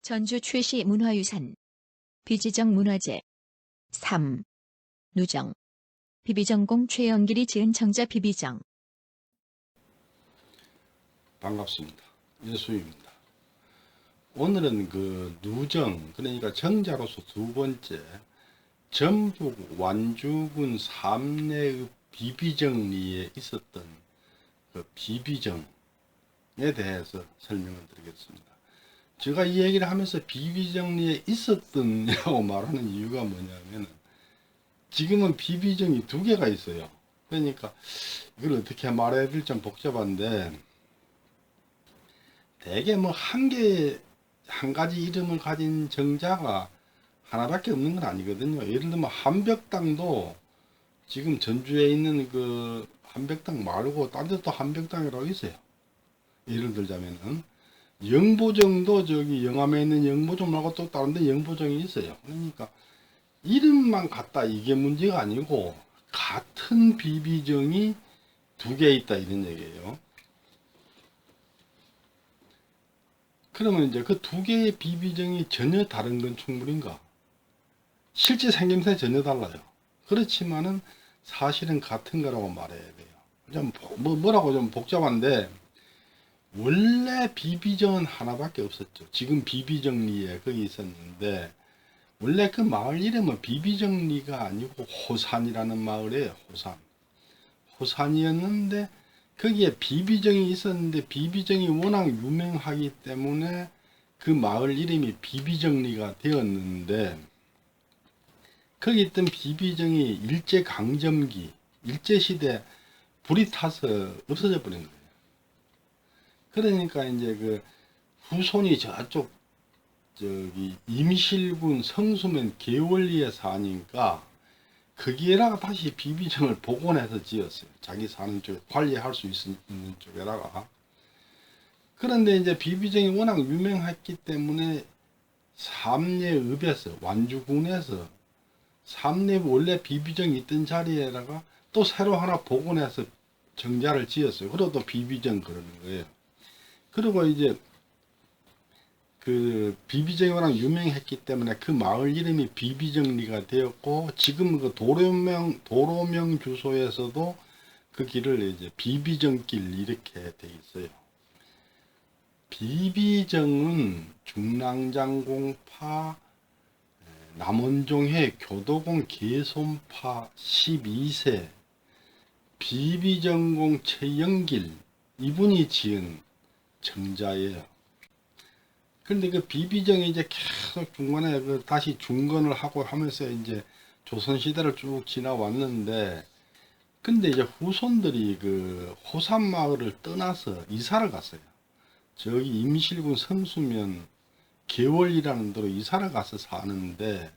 전주 최씨 문화유산 비지정 문화재 3. 누정 비비정공 최영길이 지은 정자 비비정. 반갑습니다. 예수입니다. 오늘은 그 누정, 그러니까 정자로서 두 번째 전북 완주군 삼내의 비비정리에 있었던 그 비비정에 대해서 설명을 드리겠습니다. 제가 이 얘기를 하면서 비비정리에 있었던이라고 말하는 이유가 뭐냐면, 지금은 비비정이 두 개가 있어요. 그러니까 이걸 어떻게 말해야 될지 좀 복잡한데, 대개 뭐 한 가지 이름을 가진 정자가 하나밖에 없는 건 아니거든요. 예를 들면 한벽당도 지금 전주에 있는 그 한벽당 말고 딴 데도 한벽당이라고 있어요. 예를 들자면은 영보정도 저기 영암에 있는 영보정 말고 또 다른 데 영보정이 있어요. 그러니까 이름만 같다 이게 문제가 아니고 같은 비비정이 두 개 있다 이런 얘기예요. 그러면 이제 그 두 개의 비비정이 전혀 다른 건 충분인가? 실제 생김새 전혀 달라요. 그렇지만은 사실은 같은 거라고 말해야 돼요. 좀 뭐라고 좀 복잡한데, 원래 비비정은 하나밖에 없었죠. 지금 비비정리에 거기 있었는데, 원래 그 마을 이름은 비비정리가 아니고 호산이라는 마을이에요. 호산이었는데 거기에 비비정이 있었는데 비비정이 워낙 유명하기 때문에 그 마을 이름이 비비정리가 되었는데, 거기 있던 비비정이 일제강점기, 일제시대 불이 타서 없어져 버린 거예요. 그러니까 이제 그 후손이 저쪽 저기 임실군 성수면 개월리에 사니까 거기에다가 다시 비비정을 복원해서 지었어요. 자기 사는 쪽에 관리할 수 있는 쪽에다가. 그런데 이제 비비정이 워낙 유명했기 때문에 삼례읍에서 완주군에서 삼례 원래 비비정이 있던 자리에다가 또 새로 하나 복원해서 정자를 지었어요. 그래도 비비정 그러는 거예요. 그리고 이제 그 비비정이 워낙 유명했기 때문에 그 마을 이름이 비비정리가 되었고, 지금 그 도로명 주소에서도 그 길을 이제 비비정길 이렇게 돼 있어요. 비비정은 중랑장공파 남원종회 교도공 계손파 12세 비비정공 최영길, 이분이 지은 정자예요. 그런데 그 비비정이 이제 계속 중간에 그 다시 중건을 하고 하면서 이제 조선시대를 쭉 지나왔는데, 근데 이제 후손들이 그 호산마을을 떠나서 이사를 갔어요. 저기 임실군 성수면 개월이라는 데로 이사를 가서 사는데,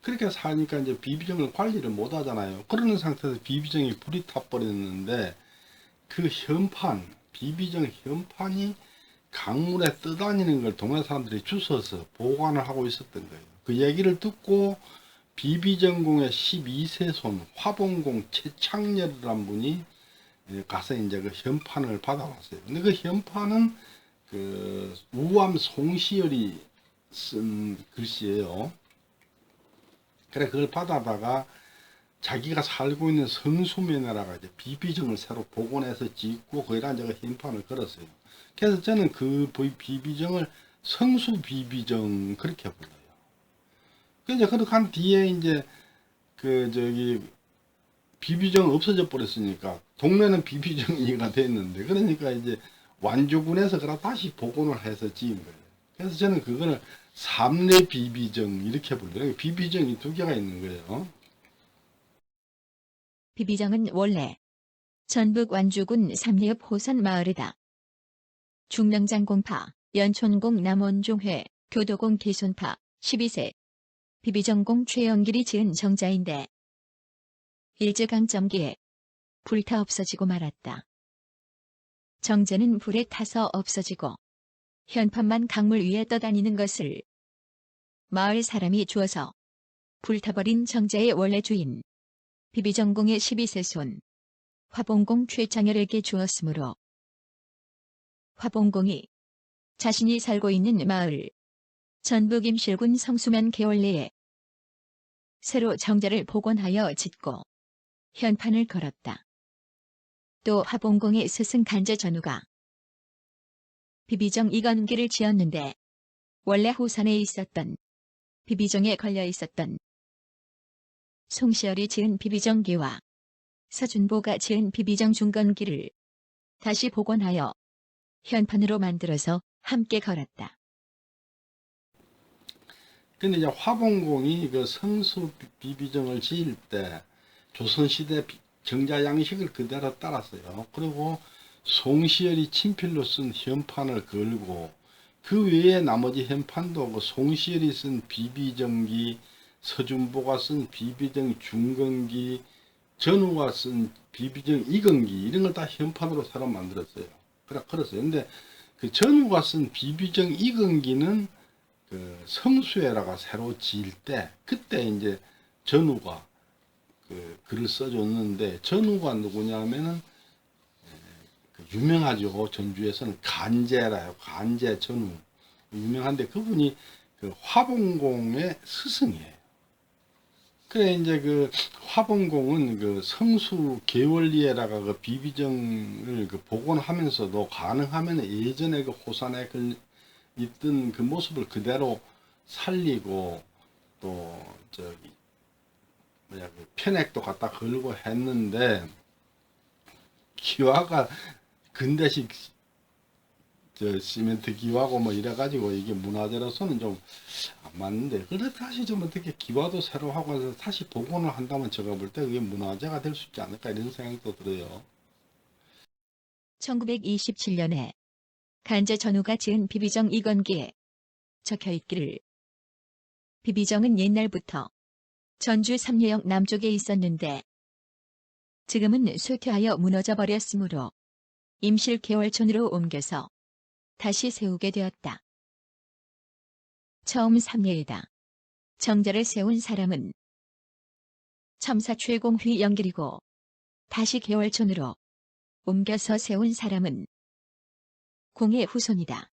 그렇게 사니까 이제 비비정을 관리를 못 하잖아요. 그러는 상태에서 비비정이 불이 타버렸는데, 그 현판, 비비정 현판이 강물에 떠다니는 걸 동네 사람들이 주워서 보관을 하고 있었던 거예요. 그 얘기를 듣고 비비정공의 12세 손 화봉공 최창렬이라는 분이 가서 이제 그 현판을 받아왔어요. 근데 그 현판은 그 우암 송시열이 쓴 글씨예요. 그래 그걸 받아다가 자기가 살고 있는 성수면에다가 이제 비비정을 새로 복원해서 짓고 거기다 이제 그 현판을 걸었어요. 그래서 저는 그 비비정을 성수 비비정 그렇게 불러요. 그래서 그렇게 한 뒤에 이제 그 저기 비비정 없어져 버렸으니까 동네는 비비정리가 됐는데, 그러니까 이제 완주군에서 그걸 다시 복원을 해서 지은 거예요. 그래서 저는 그거를 삼례 비비정 이렇게 불러요. 비비정이 두 개가 있는 거예요. 비비정은 원래 전북 완주군 삼례읍 호산 마을이다. 중랑장공파, 연촌공 남원종회, 교도공 계손파, 12세, 비비정공 최영길이 지은 정자인데, 일제강점기에 불타 없어지고 말았다. 정자는 불에 타서 없어지고 현판만 강물 위에 떠다니는 것을 마을 사람이 주어서 불타버린 정자의 원래 주인 비비정공의 12세 손 화봉공 최창렬에게 주었으므로 화봉공이 자신이 살고 있는 마을 전북 임실군 성수면 개월리에 새로 정자를 복원하여 짓고 현판을 걸었다. 또 화봉공의 스승 간제 전우가 비비정 이건기를 지었는데 원래 호산에 있었던 비비정에 걸려 있었던 송시열이 지은 비비정기와 서준보가 지은 비비정 중건기를 다시 복원하여 현판으로 만들어서 함께 걸었다. 근데 이제 화봉공이 그 성수 비비정을 지을 때 조선시대 정자 양식을 그대로 따랐어요. 그리고 송시열이 친필로 쓴 현판을 걸고 그 외에 나머지 현판도 그 송시열이 쓴 비비정기, 서준보가 쓴 비비정 중건기, 전우가 쓴 비비정 이건기 이런 걸 다 현판으로 새로 만들었어요. 그래 걸었어요. 근데 그 전우가 쓴 비비정 이건기는 그 성수에다가 새로 지을 때 그때 이제 전우가 그 글을 써줬는데 전우가 누구냐면은 그 유명하죠. 전주에서는 간제라요. 간제 전우 유명한데 그분이 그 화봉공의 스승이에요. 그래 이제 그 화봉공은 그 성수 개월리에다가 그 비비정을 그 복원하면서도 가능하면 예전에 그 호산에 있던 그 모습을 그대로 살리고 또 저기 뭐야 그 편액도 갖다 걸고 했는데 기와가 근대식 저 시멘트 기와고 뭐 이래가지고 이게 문화재로서는 좀 안 맞는데 그래 다시 좀 어떻게 기와도 새로 하고 해서 다시 복원을 한다면 제가 볼 때 그게 문화재가 될 수 있지 않을까 이런 생각도 들어요. 1927년에 간제 전우가 지은 비비정 이건기에 적혀있기를 비비정은 옛날부터 전주 삼례역 남쪽에 있었는데 지금은 쇠퇴하여 무너져 버렸으므로 임실 개월촌으로 옮겨서 다시 세우게 되었다. 처음 삼례에다 정자를 세운 사람은 첨사 최공휘 영길이고 다시 개월촌으로 옮겨서 세운 사람은 공의 후손이다.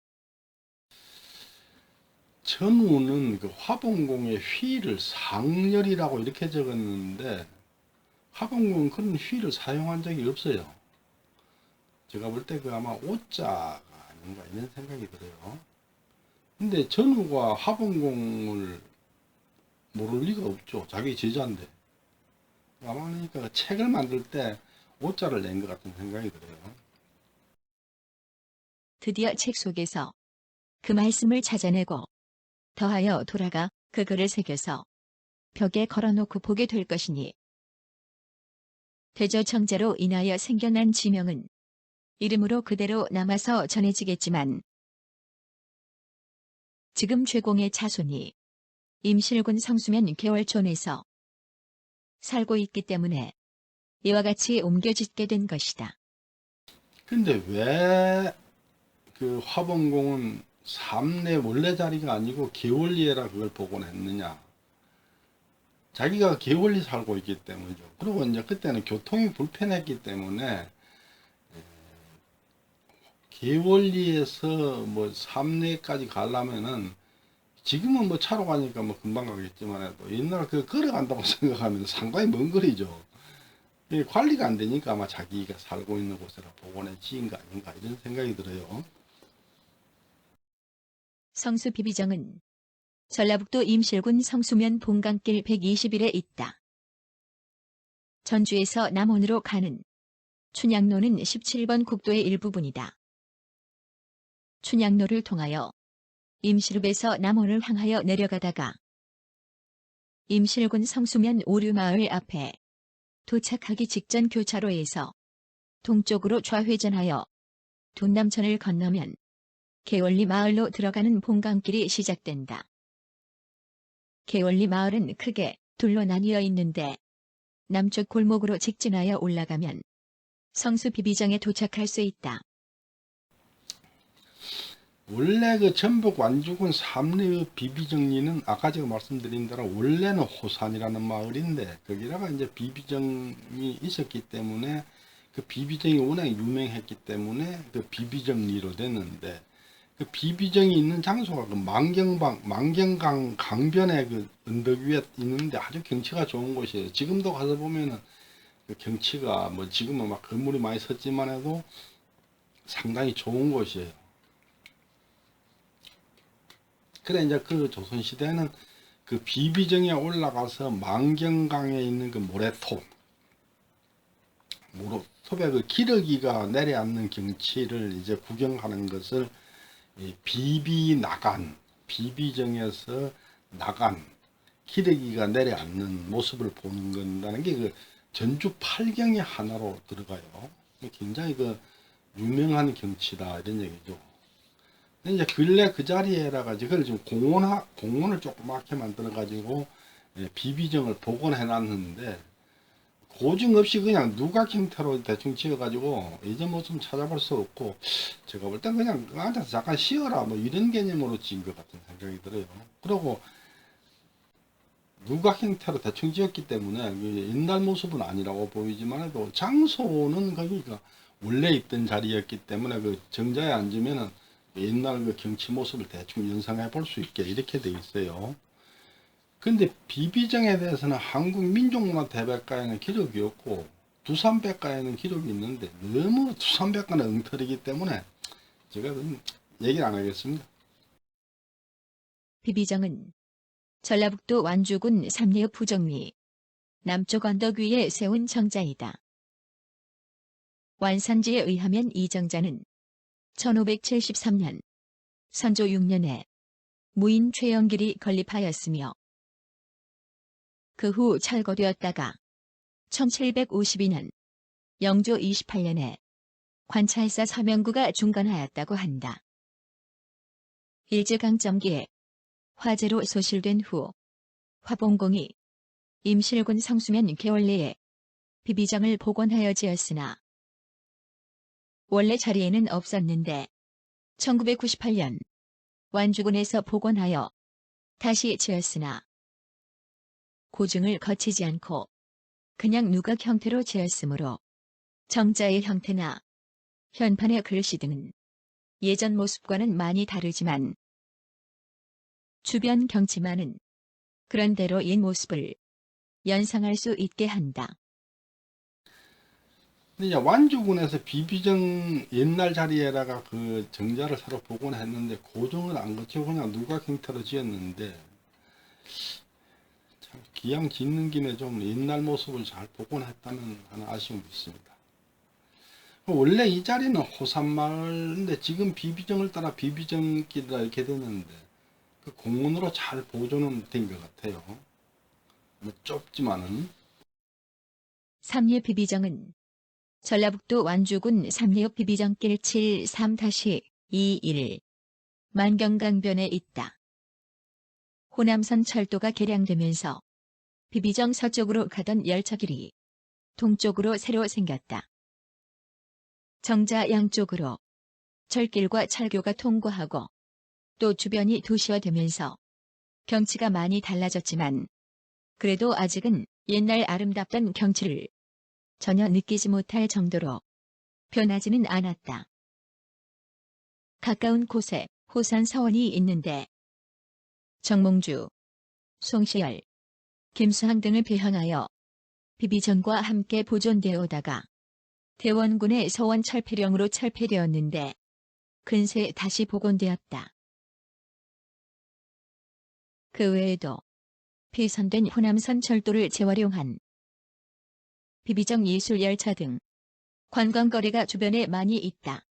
전우는 그 화봉공의 휘를 상렬이라고 이렇게 적었는데 화봉공은 그런 휘를 사용한 적이 없어요. 제가 볼 때 그 아마 오자가 아닌가 이런 생각이 들어요. 근데 전우가 화봉공을 모를 리가 없죠. 자기 제자인데. 아마 그러니까 책을 만들 때 오자를 낸 것 같은 생각이 들어요. 드디어 책 속에서 그 말씀을 찾아내고 더하여 돌아가 그 글을 새겨서 벽에 걸어놓고 보게 될 것이니 대저청자로 인하여 생겨난 지명은 이름으로 그대로 남아서 전해지겠지만 지금 죄공의 자손이 임실군 성수면 개월촌에서 살고 있기 때문에 이와 같이 옮겨 짓게 된 것이다. 근데 왜 그 화봉공은 삼내 원래 자리가 아니고 개월리에라 그걸 복원했느냐? 자기가 개월리 살고 있기 때문이죠. 그리고 이제 그때는 교통이 불편했기 때문에 개월리에서 뭐 삼내까지 가려면은 지금은 뭐 차로 가니까 뭐 금방 가겠지만 해도 옛날에 그 걸어간다고 생각하면 상당히 먼 거리죠. 이게 관리가 안 되니까 아마 자기가 살고 있는 곳에다 복원해 지은 거 아닌가 이런 생각이 들어요. 성수 비비정은 전라북도 임실군 성수면 봉강길 121에 있다. 전주에서 남원으로 가는 춘향로는 17번 국도의 일부분이다. 춘향로를 통하여 임실읍에서 남원을 향하여 내려가다가 임실군 성수면 오류마을 앞에 도착하기 직전 교차로에서 동쪽으로 좌회전하여 돈남천을 건너면 개월리 마을로 들어가는 봉강길이 시작된다. 개월리 마을은 크게 둘로 나뉘어 있는데 남쪽 골목으로 직진하여 올라가면 성수 비비정에 도착할 수 있다. 원래 그 전북 완주군 삼례의 비비정리는 아까 제가 말씀드린 대로 원래는 호산이라는 마을인데 거기다가 이제 비비정이 있었기 때문에 그 비비정이 워낙 유명했기 때문에 그 비비정리로 됐는데 그 비비정이 있는 장소가 그 만경강 강변의 그 언덕 위에 있는데 아주 경치가 좋은 곳이에요. 지금도 가서 보면은 그 경치가 뭐 지금은 막 건물이 많이 섰지만 해도 상당히 좋은 곳이에요. 그래 이제 그 조선시대는 그 비비정에 올라가서 만경강에 있는 그 모래톱에 그 기러기가 내려앉는 경치를 이제 구경하는 것을 비비정에서 나간 기러기가 내려앉는 모습을 보는 건다는 게 그 전주 팔경의 하나로 들어가요. 굉장히 그 유명한 경치다 이런 얘기죠. 근데 이제 근래 그 자리에라 가지고 그걸 좀 공원을 조그맣게 만들어 가지고 비비정을 복원해 놨는데 고증 없이 그냥 누각 형태로 대충 지어 가지고 이제 뭐 좀 찾아볼 수 없고 제가 볼 땐 그냥 앉아서 잠깐 쉬어라 뭐 이런 개념으로 지은 것 같은 생각이 들어요. 그리고 누각 형태로 대충 지었기 때문에 옛날 모습은 아니라고 보이지만 해도 장소는 거기가 원래 있던 자리였기 때문에 그 정자에 앉으면은 옛날 그 경치 모습을 대충 연상해 볼 수 있게 이렇게 돼 있어요. 근데 비비정에 대해서는 한국민족문화대백과에는 기록이 없고 두산백과에는 기록이 있는데 너무 두산백과는 엉터리기 때문에 제가 좀 얘기를 안 하겠습니다. 비비정은 전라북도 완주군 삼리읍 부정리 남쪽 언덕 위에 세운 정자이다. 완산지에 의하면 이 정자는 1573년 선조 6년에 무인 최영길이 건립하였으며 그 후 철거되었다가 1752년 영조 28년에 관찰사 서명구가 중건하였다고 한다. 일제강점기에 화재로 소실된 후 화봉공이 임실군 성수면 개월내에 비비정을 복원하여 지었으나 원래 자리에는 없었는데 1998년 완주군에서 복원하여 다시 지었으나 고증을 거치지 않고 그냥 누각 형태로 지었으므로 정자의 형태나 현판의 글씨 등은 예전 모습과는 많이 다르지만 주변 경치만은 그런대로 옛 모습을 연상할 수 있게 한다. 근데 이제 완주군에서 비비정 옛날 자리에다가 그 정자를 새로 복원했는데 고증을 안 거치고 그냥 누각 형태로 지었는데 참 기왕 짓는 김에 좀 옛날 모습을 잘 복원했다는 하는 아쉬움이 있습니다. 원래 이 자리는 호산마을인데 지금 비비정을 따라 비비정길이라 이렇게 되는데 그 공원으로 잘 보존은 된 것 같아요. 뭐 좁지만은. 삼리 비비정은 전라북도 완주군 삼리읍 비비정길 73-21 만경강변에 있다. 호남선 철도가 개량되면서 비비정 서쪽으로 가던 열차길이 동쪽으로 새로 생겼다. 정자 양쪽으로 철길과 철교가 통과하고 또 주변이 도시화되면서 경치가 많이 달라졌지만 그래도 아직은 옛날 아름답던 경치를 전혀 느끼지 못할 정도로 변하지는 않았다. 가까운 곳에 호산 서원이 있는데 정몽주, 송시열, 김수항 등을 배향하여 비비정과 함께 보존되어 오다가 대원군의 서원 철폐령으로 철폐되었는데 근세 다시 복원되었다. 그 외에도 폐선된 호남선 철도를 재활용한 비비정 예술열차 등 관광거리가 주변에 많이 있다.